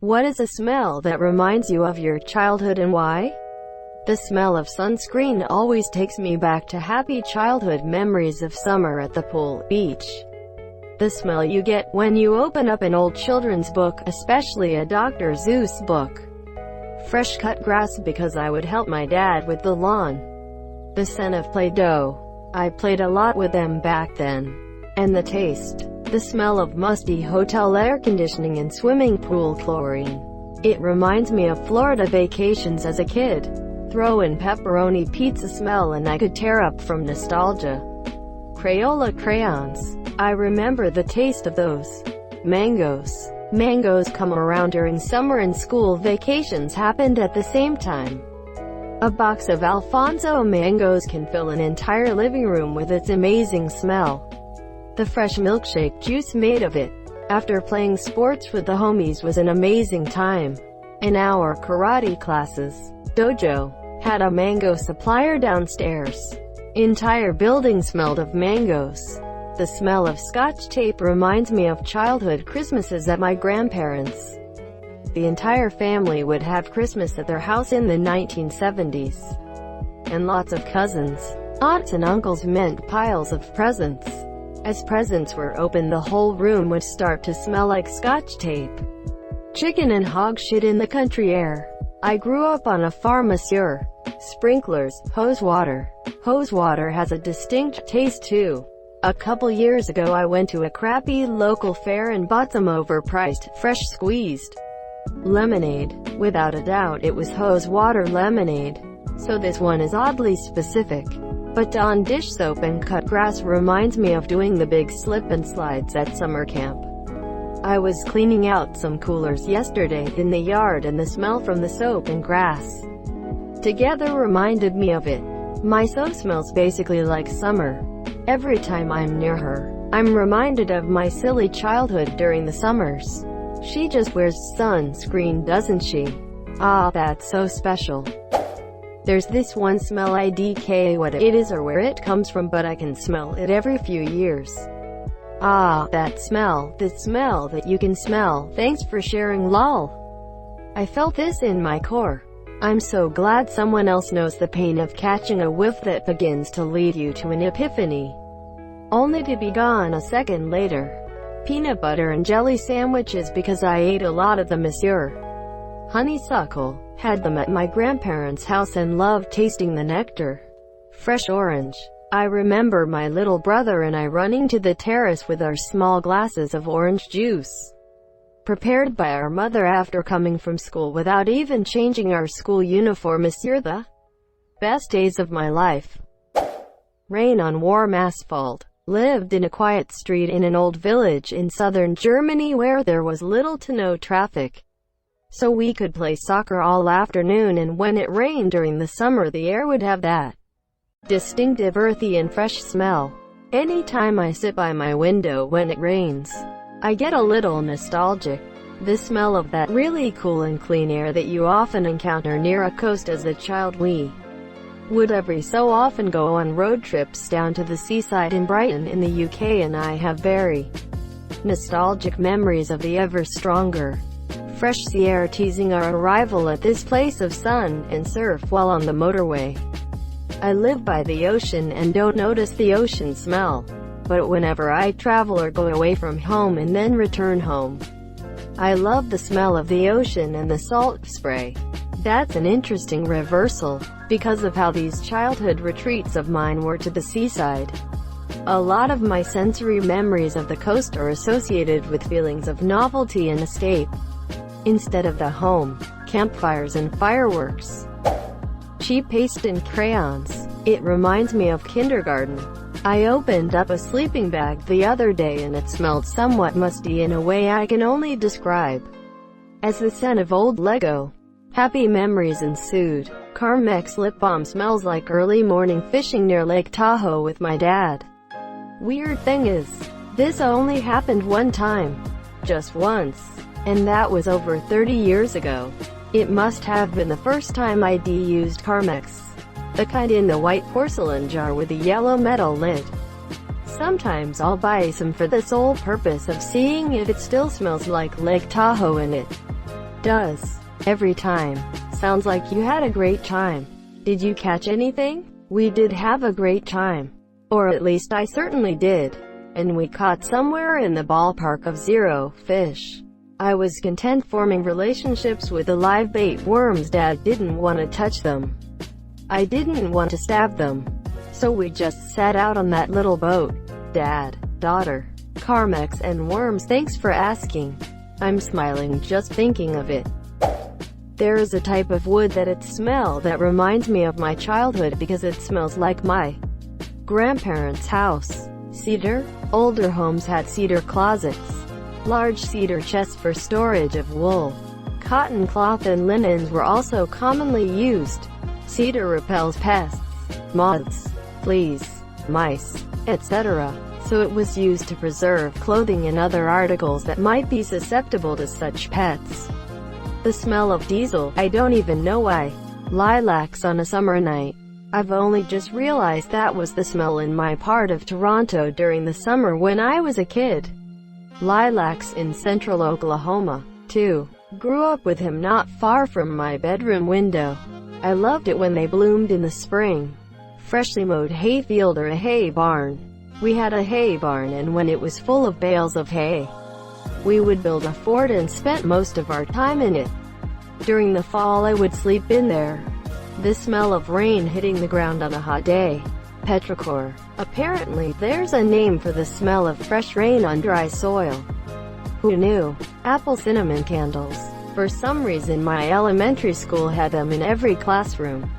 What is a smell that reminds you of your childhood and why? The smell of sunscreen always takes me back to happy childhood memories of summer at the pool, beach. The smell you get when you open up an old children's book, especially a Dr. Seuss book. Fresh cut grass because I would help my dad with the lawn. The scent of Play-Doh. I played a lot with them back then. And the taste. The smell of musty hotel air conditioning and swimming pool chlorine. It reminds me of Florida vacations as a kid. Throw in pepperoni pizza smell and I could tear up from nostalgia. Crayola crayons. I remember the taste of those. Mangoes. Mangoes come around during summer and school vacations happened at the same time. A box of Alfonso mangoes can fill an entire living room with its amazing smell. The fresh milkshake juice made of it, after playing sports with the homies, was an amazing time. And our karate classes, dojo, had a mango supplier downstairs. Entire building smelled of mangoes. The smell of Scotch tape reminds me of childhood Christmases at my grandparents'. The entire family would have Christmas at their house in the 1970s. And lots of cousins, aunts and uncles meant piles of presents. As presents were opened, the whole room would start to smell like Scotch tape. Chicken and hog shit in the country air. I grew up on a farm, monsieur. Sprinklers, hose water. Hose water has a distinct taste too. A couple years ago I went to a crappy local fair and bought some overpriced, fresh squeezed lemonade. Without a doubt it was hose water lemonade. So this one is oddly specific. But Dawn dish soap and cut grass reminds me of doing the big slip and slides at summer camp. I was cleaning out some coolers yesterday in the yard and the smell from the soap and grass together reminded me of it. My soap smells basically like summer. Every time I'm near her, I'm reminded of my silly childhood during the summers. She just wears sunscreen, doesn't she? Ah, that's so special. There's this one smell I don't what it is or where it comes from, but I can smell it every few years. Ah, that smell, the smell that you can smell. Thanks for sharing, lol. I felt this in my core. I'm so glad someone else knows the pain of catching a whiff that begins to lead you to an epiphany, only to be gone a second later. Peanut butter and jelly sandwiches because I ate a lot of them, monsieur. Honeysuckle. Had them at my grandparents' house and loved tasting the nectar. Fresh orange. I remember my little brother and I running to the terrace with our small glasses of orange juice, prepared by our mother after coming from school without even changing our school uniform, monsieur. The best days of my life. Rain on warm asphalt. Lived in a quiet street in an old village in southern Germany where there was little to no traffic. So we could play soccer all afternoon, and when it rained during the summer the air would have that distinctive earthy and fresh smell. Anytime I sit by my window when it rains, I get a little nostalgic. The smell of that really cool and clean air that you often encounter near a coast as a child. We would every so often go on road trips down to the seaside in Brighton in the UK, and I have very nostalgic memories of the ever stronger fresh sea air teasing our arrival at this place of sun and surf while on the motorway. I live by the ocean and don't notice the ocean smell, but whenever I travel or go away from home and then return home, I love the smell of the ocean and the salt spray. That's an interesting reversal, because of how these childhood retreats of mine were to the seaside. A lot of my sensory memories of the coast are associated with feelings of novelty and escape, instead of the home, campfires and fireworks. Cheap paste and crayons. It reminds me of kindergarten. I opened up a sleeping bag the other day and it smelled somewhat musty in a way I can only describe as the scent of old Lego. Happy memories ensued. Carmex lip balm smells like early morning fishing near Lake Tahoe with my dad. Weird thing is, this only happened one time. Just once. And that was over 30 years ago. It must have been the first time I'd used Carmex. The kind in the white porcelain jar with a yellow metal lid. Sometimes I'll buy some for the sole purpose of seeing if it still smells like Lake Tahoe in it. Does. Every time. Sounds like you had a great time. Did you catch anything? We did have a great time. Or at least I certainly did. And we caught somewhere in the ballpark of 0 fish. I was content forming relationships with the live bait worms. Dad didn't want to touch them. I didn't want to stab them. So we just sat out on that little boat. Dad, daughter, Carmex and worms. Thanks for asking. I'm smiling just thinking of it. There is a type of wood that it smells that reminds me of my childhood because it smells like my grandparents' house. Cedar. Older homes had cedar closets. Large cedar chests for storage of wool. Cotton cloth and linens were also commonly used. Cedar repels pests, moths, fleas, mice, etc. So it was used to preserve clothing and other articles that might be susceptible to such pets. The smell of diesel, I don't even know why. Lilacs on a summer night. I've only just realized that was the smell in my part of Toronto during the summer when I was a kid. Lilacs in central Oklahoma, too. Grew up with him not far from my bedroom window. I loved it when they bloomed in the spring. Freshly mowed hay field or a hay barn. We had a hay barn, and when it was full of bales of hay, we would build a fort and spent most of our time in it. During the fall I would sleep in there. The smell of rain hitting the ground on a hot day. Petrichor. Apparently, there's a name for the smell of fresh rain on dry soil. Who knew? Apple cinnamon candles. For some reason my elementary school had them in every classroom.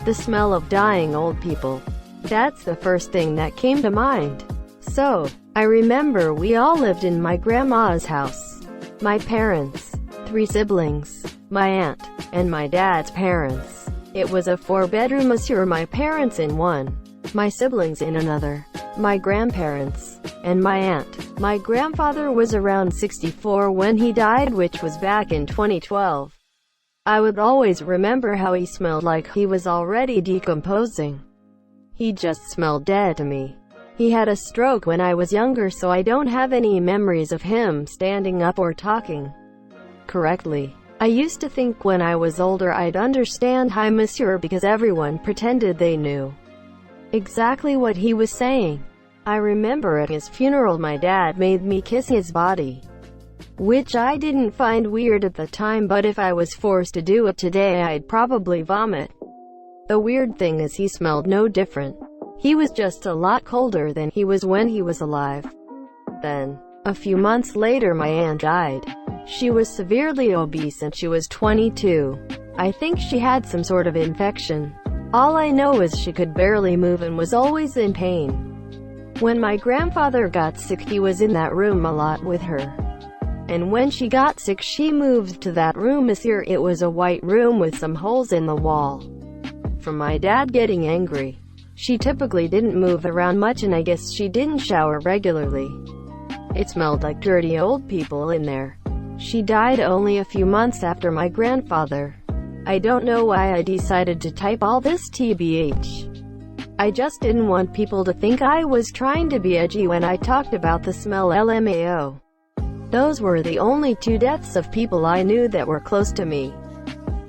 The smell of dying old people. That's the first thing that came to mind. So, I remember we all lived in my grandma's house. My parents, 3 siblings, my aunt, and my dad's parents. It was a 4-bedroom monsieur, my parents in one, my siblings in another, my grandparents, and my aunt. My grandfather was around 64 when he died, which was back in 2012. I would always remember how he smelled like he was already decomposing. He just smelled dead to me. He had a stroke when I was younger, so I don't have any memories of him standing up or talking correctly. I used to think when I was older I'd understand "Hi, monsieur" because everyone pretended they knew exactly what he was saying. I remember at his funeral my dad made me kiss his body, which I didn't find weird at the time, but if I was forced to do it today I'd probably vomit. The weird thing is he smelled no different. He was just a lot colder than he was when he was alive. Then, a few months later, my aunt died. She was severely obese and she was 22. I think she had some sort of infection. All I know is she could barely move and was always in pain. When my grandfather got sick he was in that room a lot with her. And when she got sick she moved to that room. Monsieur, it was a white room with some holes in the wall. From my dad getting angry. She typically didn't move around much and I guess she didn't shower regularly. It smelled like dirty old people in there. She died only a few months after my grandfather. I don't know why I decided to type all this TBH. I just didn't want people to think I was trying to be edgy when I talked about the smell. LMAO. Those were the only 2 deaths of people I knew that were close to me.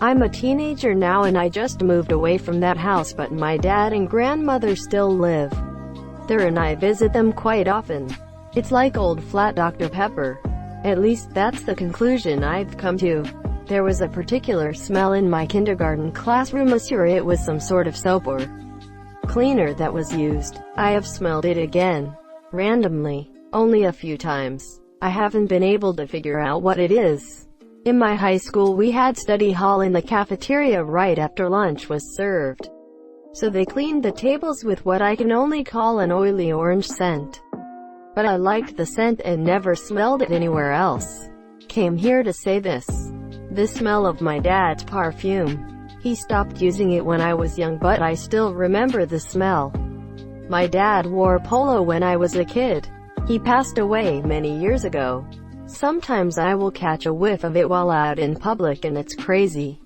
I'm a teenager now and I just moved away from that house, but my dad and grandmother still live there and I visit them quite often. It's like old flat Dr. Pepper. At least that's the conclusion I've come to. There was a particular smell in my kindergarten classroom. Monsieur, it was some sort of soap or cleaner that was used. I have smelled it again. Randomly. Only a few times. I haven't been able to figure out what it is. In my high school we had study hall in the cafeteria right after lunch was served. So they cleaned the tables with what I can only call an oily orange scent. But I liked the scent and never smelled it anywhere else. Came here to say this. The smell of my dad's perfume. He stopped using it when I was young, but I still remember the smell. My dad wore polo when I was a kid. He passed away many years ago. Sometimes I will catch a whiff of it while out in public and it's crazy.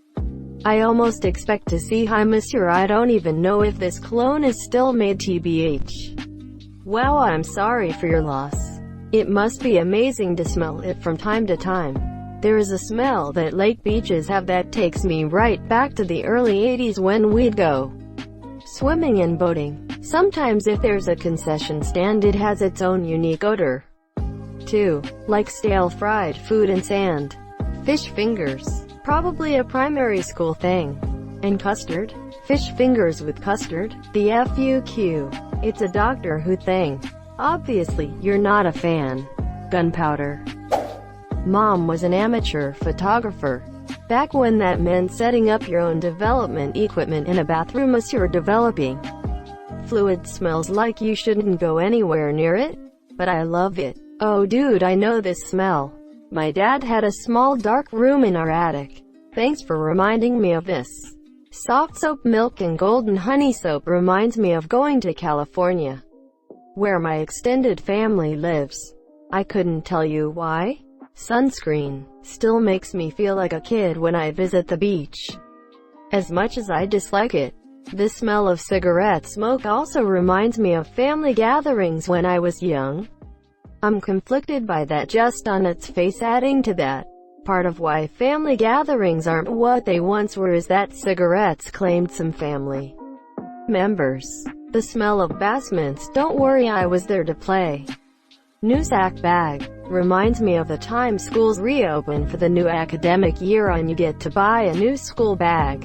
I almost expect to see "Hi, monsieur." I don't even know if this cologne is still made. TBH. Wow, I'm sorry for your loss. It must be amazing to smell it from time to time. There is a smell that lake beaches have that takes me right back to the early 80s when we'd go swimming and boating. Sometimes if there's a concession stand it has its own unique odor, too, like stale fried food and sand. Fish fingers, probably a primary school thing. And custard? Fish fingers with custard? The FUQ. It's a Doctor Who thing. Obviously, you're not a fan. Gunpowder. Mom was an amateur photographer. Back when that meant setting up your own development equipment in a bathroom as you're developing. Fluid smells like you shouldn't go anywhere near it, but I love it. Oh dude, I know this smell. My dad had a small dark room in our attic. Thanks for reminding me of this. Soft soap milk and golden honey soap reminds me of going to California, where my extended family lives. I couldn't tell you why. Sunscreen still makes me feel like a kid when I visit the beach. As much as I dislike it, the smell of cigarette smoke also reminds me of family gatherings when I was young. I'm conflicted by that just on its face. Adding to that, part of why family gatherings aren't what they once were is that cigarettes claimed some family members. The smell of bass mints, don't worry I was there to play. New sack bag reminds me of the time schools reopen for the new academic year and you get to buy a new school bag.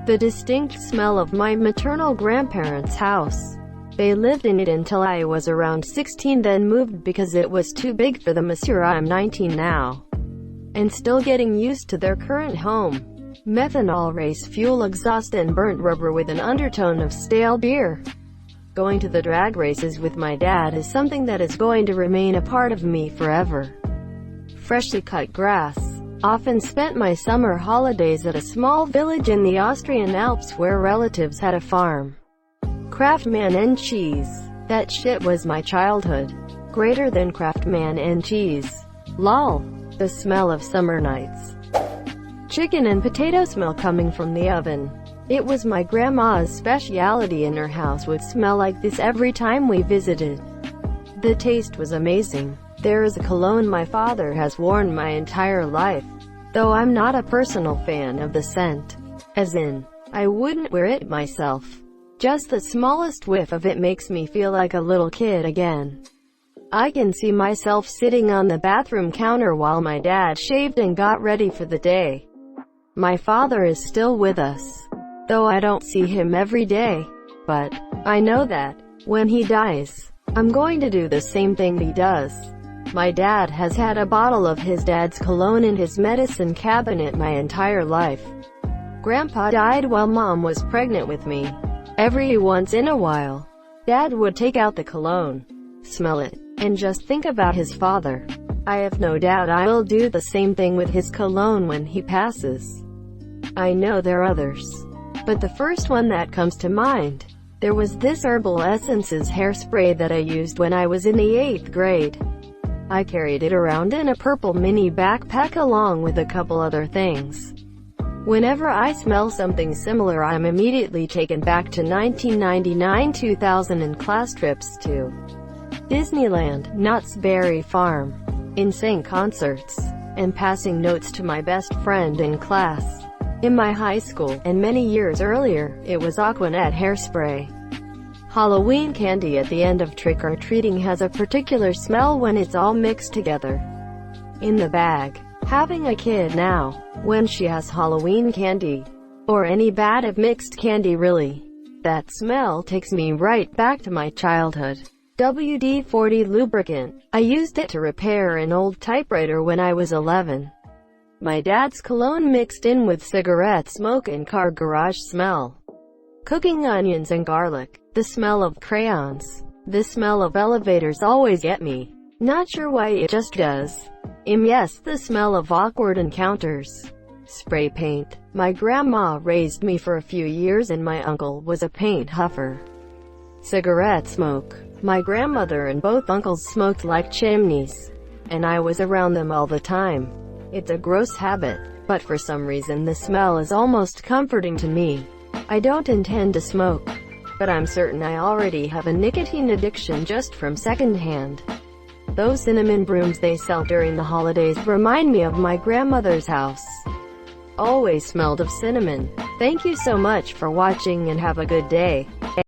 The distinct smell of my maternal grandparents' house. They lived in it until I was around 16, then moved because it was too big for them. I'm 19 now, and still getting used to their current home. Methanol, race fuel exhaust and burnt rubber with an undertone of stale beer. Going to the drag races with my dad is something that is going to remain a part of me forever. Freshly cut grass. Often spent my summer holidays at a small village in the Austrian Alps where relatives had a farm. Kraft man and cheese. That shit was my childhood. Greater than Kraft man and cheese. Lol. The smell of summer nights. Chicken and potato smell coming from the oven. It was my grandma's specialty, and her house would smell like this every time we visited. The taste was amazing. There is a cologne my father has worn my entire life, though I'm not a personal fan of the scent. As in, I wouldn't wear it myself. Just the smallest whiff of it makes me feel like a little kid again. I can see myself sitting on the bathroom counter while my dad shaved and got ready for the day. My father is still with us, though I don't see him every day. But I know that when he dies, I'm going to do the same thing he does. My dad has had a bottle of his dad's cologne in his medicine cabinet my entire life. Grandpa died while Mom was pregnant with me. Every once in a while, Dad would take out the cologne, smell it, and just think about his father. I have no doubt I'll do the same thing with his cologne when he passes. I know there are others, but the first one that comes to mind. There was this Herbal Essences hairspray that I used when I was in the 8th grade. I carried it around in a purple mini backpack along with a couple other things. Whenever I smell something similar, I'm immediately taken back to 1999-2000 and class trips to Disneyland, Knott's Berry Farm, insane concerts, and passing notes to my best friend in class. In my high school, and many years earlier, it was Aquanet hairspray. Halloween candy at the end of trick-or-treating has a particular smell when it's all mixed together in the bag. Having a kid now, when she has Halloween candy, or any bag of mixed candy really, that smell takes me right back to my childhood. WD-40 lubricant. I used it to repair an old typewriter when I was 11. My dad's cologne mixed in with cigarette smoke and car garage smell. Cooking onions and garlic. The smell of crayons. The smell of elevators always get me. Not sure why, it just does. Yes, the smell of awkward encounters. Spray paint. My grandma raised me for a few years and my uncle was a paint huffer. Cigarette smoke. My grandmother and both uncles smoked like chimneys, and I was around them all the time. It's a gross habit, but for some reason the smell is almost comforting to me. I don't intend to smoke, but I'm certain I already have a nicotine addiction just from secondhand Those cinnamon brooms they sell during the holidays remind me of my grandmother's house. Always smelled of cinnamon. Thank you so much for watching and have a good day.